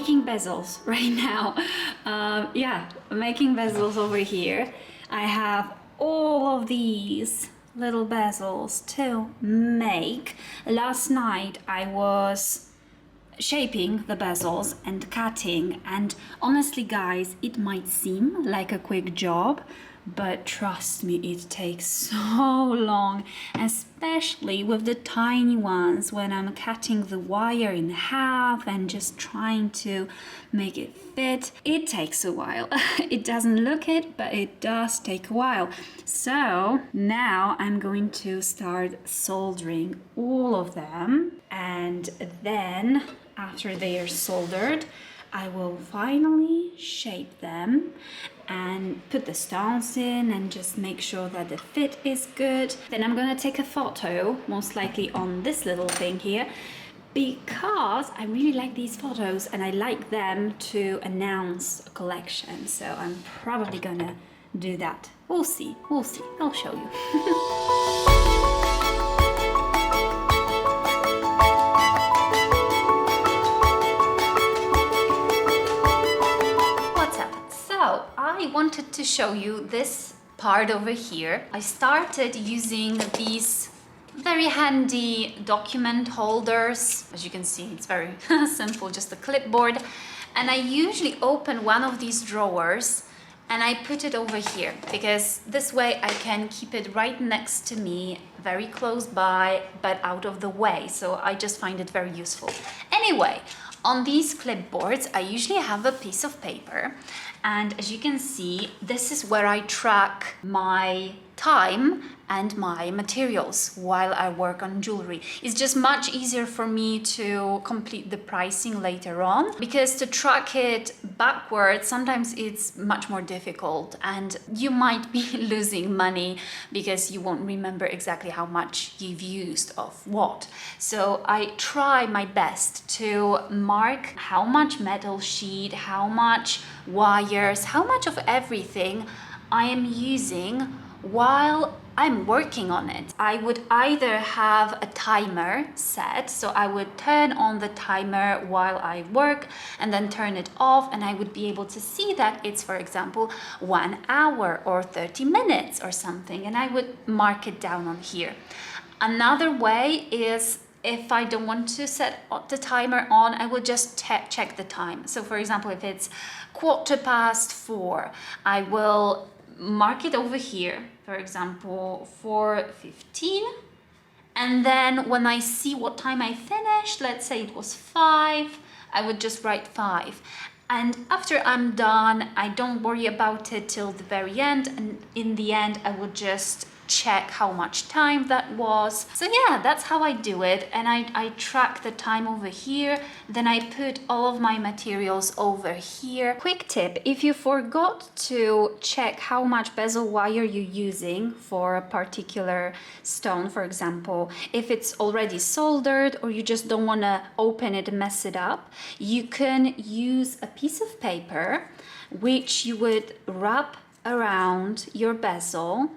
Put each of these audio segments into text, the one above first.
making bezels right now. Yeah, making bezels over here. I have all of these little bezels to make. Last night I was shaping the bezels and cutting, and honestly guys, it might seem like a quick job, but trust me, it takes so long, especially with the tiny ones when I'm cutting the wire in half and just trying to make it fit. It takes a while. It doesn't look it, but it does take a while. So now I'm going to start soldering all of them, and then after they are soldered, I will finally shape them and put the stones in and just make sure that the fit is good. Then I'm gonna take a photo, most likely on this little thing here, because I really like these photos and I like them to announce a collection. So I'm probably gonna do that. We'll see, I'll show you. I wanted to show you this part over here. I started using these very handy document holders. As you can see, it's very simple, just a clipboard. And I usually open one of these drawers and I put it over here because this way I can keep it right next to me, very close by, but out of the way. So I just find it very useful. Anyway, on these clipboards, I usually have a piece of paper, and as you can see, this is where I track my time and my materials while I work on jewelry. It's just much easier for me to complete the pricing later on, because to track it backwards, sometimes it's much more difficult and you might be losing money because you won't remember exactly how much you've used of what. So I try my best to mark how much metal sheet, how much wires, how much of everything I am using while I'm working on it. I would either have a timer set, so I would turn on the timer while I work and then turn it off, and I would be able to see that it's, for example, 1 hour or 30 minutes or something, and I would mark it down on here. Another way is, if I don't want to set the timer on, I will just check the time. So for example, if it's 4:15, I will mark it over here, for example 4:15, and then when I see what time I finished, let's say it was 5, I would just write 5, and after I'm done, I don't worry about it till the very end, and in the end I would just check how much time that was. So yeah, that's how I do it, and I track the time over here, then I put all of my materials over here. Quick tip, if you forgot to check how much bezel wire you're using for a particular stone, for example, if it's already soldered or you just don't want to open it and mess it up, you can use a piece of paper which you would wrap around your bezel,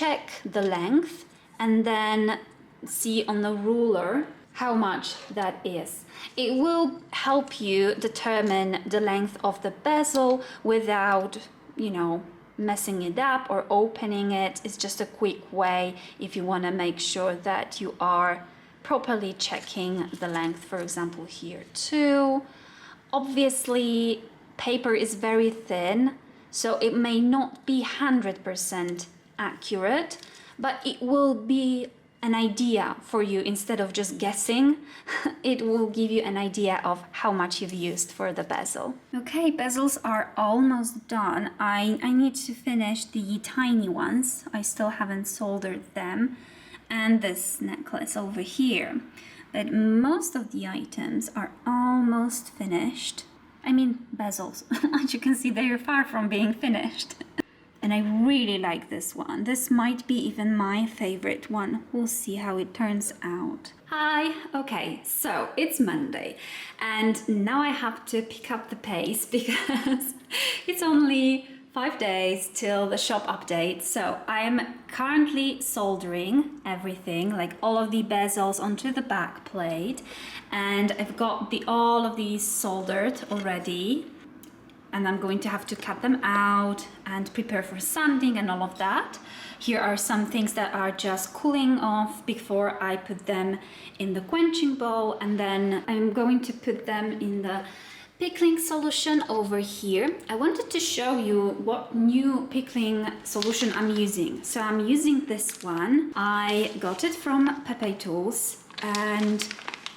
check the length, and then see on the ruler how much that is. It will help you determine the length of the bezel without, you know, messing it up or opening it. It's just a quick way if you want to make sure that you are properly checking the length, for example here too. Obviously, paper is very thin, so it may not be 100% accurate, but it will be an idea for you. Instead of just guessing, it will give you an idea of how much you've used for the bezel. Okay, bezels are almost done. I need to finish the tiny ones. I still haven't soldered them, and this necklace over here. But most of the items are almost finished. I mean bezels. As you can see, they are far from being finished. And I really like this one. This might be even my favorite one. We'll see how it turns out. Hi, okay, so it's Monday and now I have to pick up the pace because it's only 5 days till the shop update. So I am currently soldering everything, like all of the bezels onto the back plate, and I've got all of these soldered already, and I'm going to have to cut them out and prepare for sanding and all of that. Here are some things that are just cooling off before I put them in the quenching bowl, and then I'm going to put them in the pickling solution over here. I wanted to show you what new pickling solution I'm using. So I'm using this one. I got it from Pepe Tools and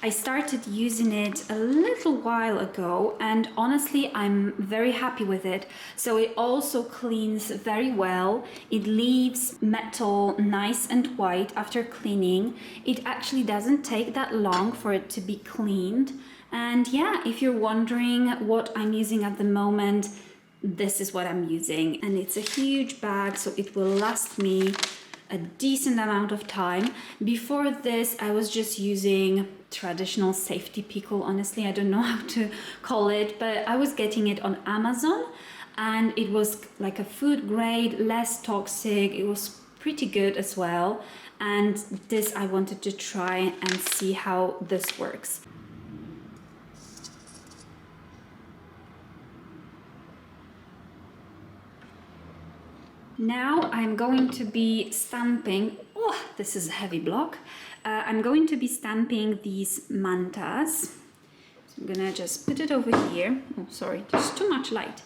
I started using it a little while ago, and honestly I'm very happy with it. So it also cleans very well. It leaves metal nice and white after cleaning. It actually doesn't take that long for it to be cleaned. And yeah, if you're wondering what I'm using at the moment, this is what I'm using. And it's a huge bag, so it will last me a decent amount of time. Before this, I was just using traditional safety pickle. Honestly, I don't know how to call it, but I was getting it on Amazon and it was like a food grade, less toxic. It was pretty good as well. And this I wanted to try and see how this works. Now I'm going to be stamping, oh, this is a heavy block. I'm going to be stamping these mantas. So I'm gonna just put it over here. Oh, sorry, there's too much light.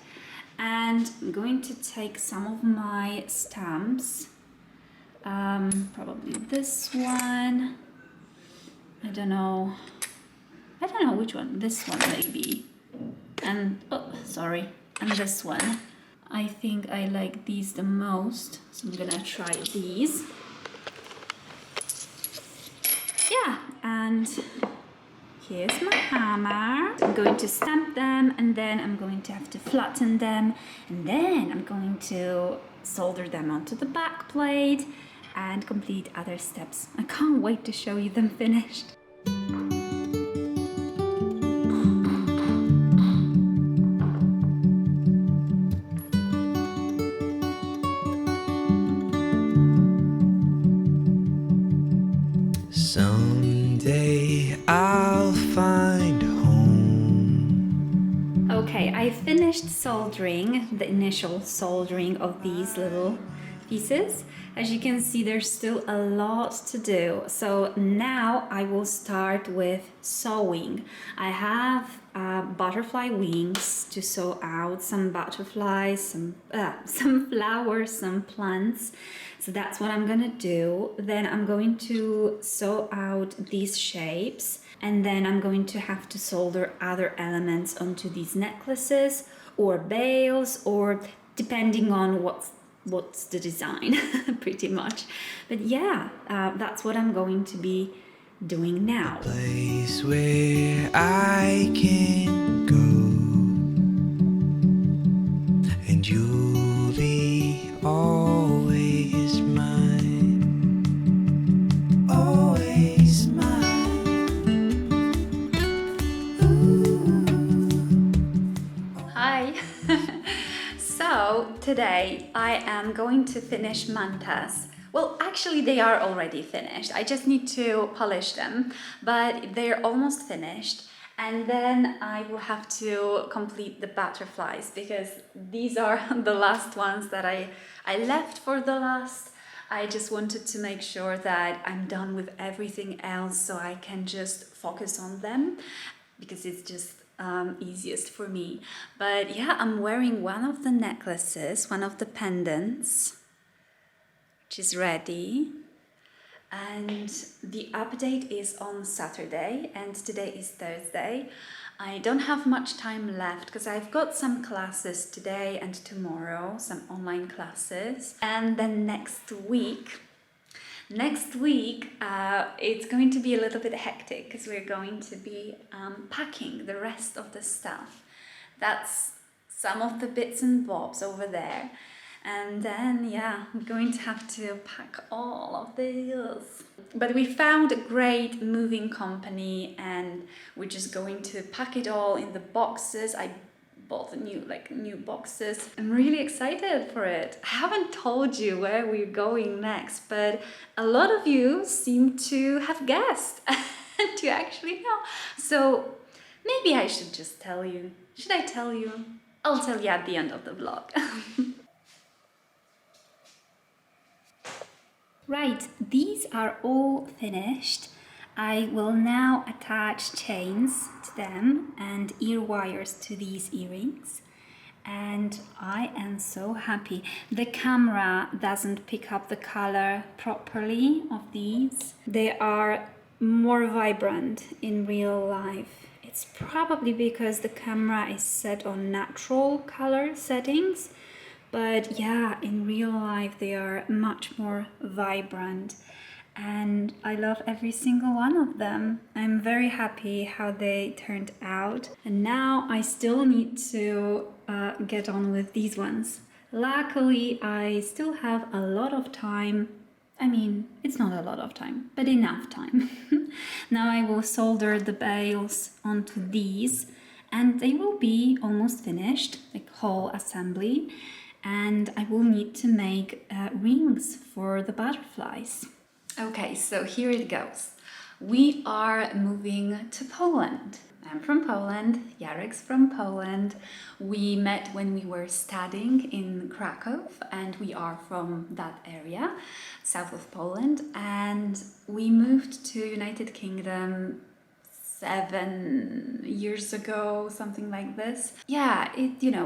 And I'm going to take some of my stamps. Probably this one. I don't know which one. This one maybe. And, oh, sorry, and this one. I think I like these the most, so I'm gonna try these. Yeah, and here's my hammer. I'm going to stamp them, and then I'm going to have to flatten them, and then I'm going to solder them onto the back plate and complete other steps. I can't wait to show you them finished. Someday I'll find home. Okay, I finished soldering, the initial soldering of these little pieces. As you can see, there's still a lot to do. So now I will start with sewing. I have butterfly wings to sew out, some butterflies, some flowers, some plants. So that's what I'm gonna do. Then I'm going to sew out these shapes, and then I'm going to have to solder other elements onto these necklaces or bales, or depending on what's the design, pretty much. But yeah, that's what I'm going to be doing now. Place where I can go, and you'll be always mine, always mine. Ooh. Hi! So today I am going to finish mantas. Well, actually they are already finished. I just need to polish them, but they're almost finished. And then I will have to complete the butterflies, because these are the last ones that I left for the last. I just wanted to make sure that I'm done with everything else so I can just focus on them, because it's just easiest for me. But yeah, I'm wearing one of the necklaces, one of the pendants, which is ready. And the update is on Saturday, and today is Thursday. I don't have much time left because I've got some classes today and tomorrow, some online classes. And then next week, it's going to be a little bit hectic because we're going to be packing the rest of the stuff. That's some of the bits and bobs over there. And then, yeah, I'm going to have to pack all of these. But we found a great moving company and we're just going to pack it all in the boxes. I bought new boxes. I'm really excited for it. I haven't told you where we're going next, but a lot of you seem to have guessed and to actually know. So maybe I should just tell you. Should I tell you? I'll tell you at the end of the vlog. Right, these are all finished. I will now attach chains to them and ear wires to these earrings. And I am so happy. The camera doesn't pick up the color properly of these. They are more vibrant in real life. It's probably because the camera is set on natural color settings. But yeah, in real life they are much more vibrant and I love every single one of them. I'm very happy how they turned out. And now I still need to get on with these ones. Luckily, I still have a lot of time. I mean, it's not a lot of time, but enough time. Now I will solder the bales onto these and they will be almost finished, like whole assembly. And I will need to make rings for the butterflies. Okay, so here it goes. We are moving to Poland. I'm from Poland, Jarek's from Poland. We met when we were studying in Krakow and we are from that area, south of Poland. And we moved to United Kingdom 7 years ago, something like this. Yeah,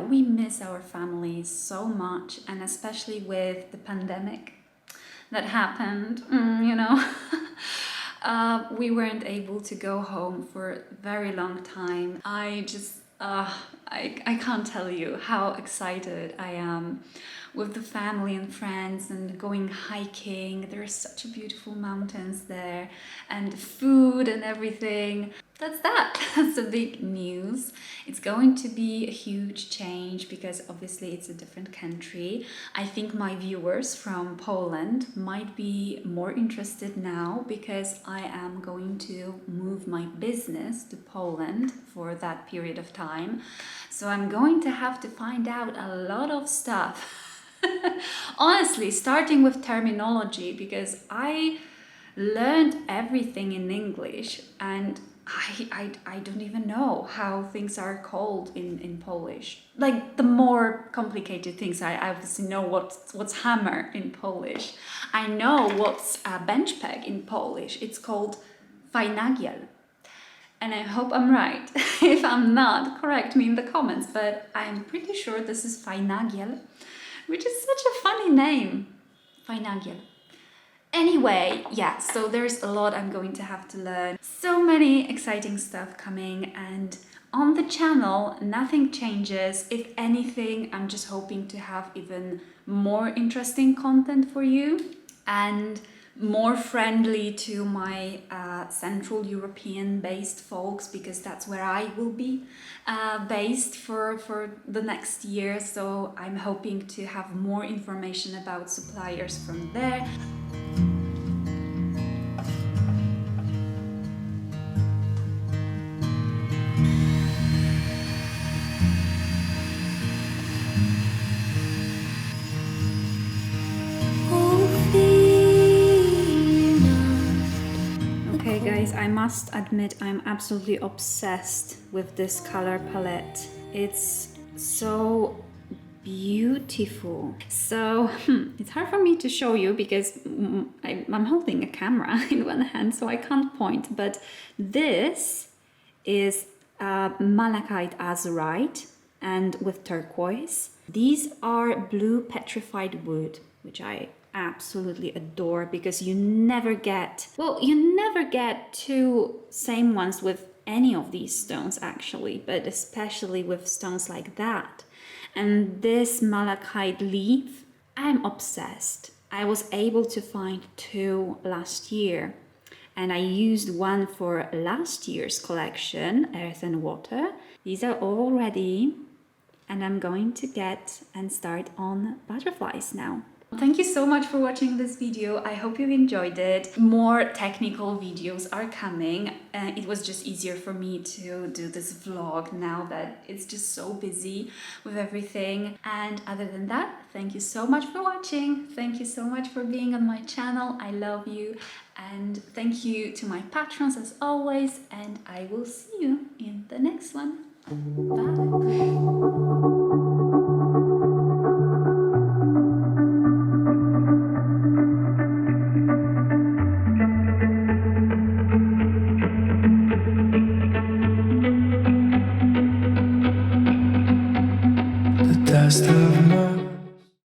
we miss our families so much, and especially with the pandemic that happened, we weren't able to go home for a very long time. I can't tell you how excited I am with the family and friends and going hiking. There's such beautiful mountains there and food and everything. That's the big news. It's going to be a huge change because obviously it's a different country. I think my viewers from Poland might be more interested now because I am going to move my business to Poland for that period of time. So I'm going to have to find out a lot of stuff. Honestly, starting with terminology, because I learned everything in English and I don't even know how things are called in Polish. Like the more complicated things, I obviously know what's hammer in Polish. I know what's a bench peg in Polish. It's called fajnagiel. And I hope I'm right. If I'm not, correct me in the comments, but I'm pretty sure this is fajnagiel, which is such a funny name. Fajnagiel. Anyway, yeah, so there's a lot I'm going to have to learn. So many exciting stuff coming, and on the channel, nothing changes. If anything, I'm just hoping to have even more interesting content for you and more friendly to my Central European based folks, because that's where I will be based for the next year. So I'm hoping to have more information about suppliers from there. I must admit I'm absolutely obsessed with this color palette. It's so beautiful. So it's hard for me to show you because I'm holding a camera in one hand, so I can't point, but this is malachite azurite and with turquoise. These are blue petrified wood, which I absolutely adore because you never get two same ones with any of these stones actually, but especially with stones like that. And this malachite leaf, I'm obsessed. I was able to find 2 last year and I used one for last year's collection, Earth and Water. These are all ready and I'm going to get and start on butterflies now. Thank you so much for watching this video. I hope you enjoyed it. More technical videos are coming. It was just easier for me to do this vlog now that it's just so busy with everything. And other than that, thank you so much for watching. Thank you so much for being on my channel. I love you. And thank you to my patrons as always. And I will see you in the next one. Bye. The dust of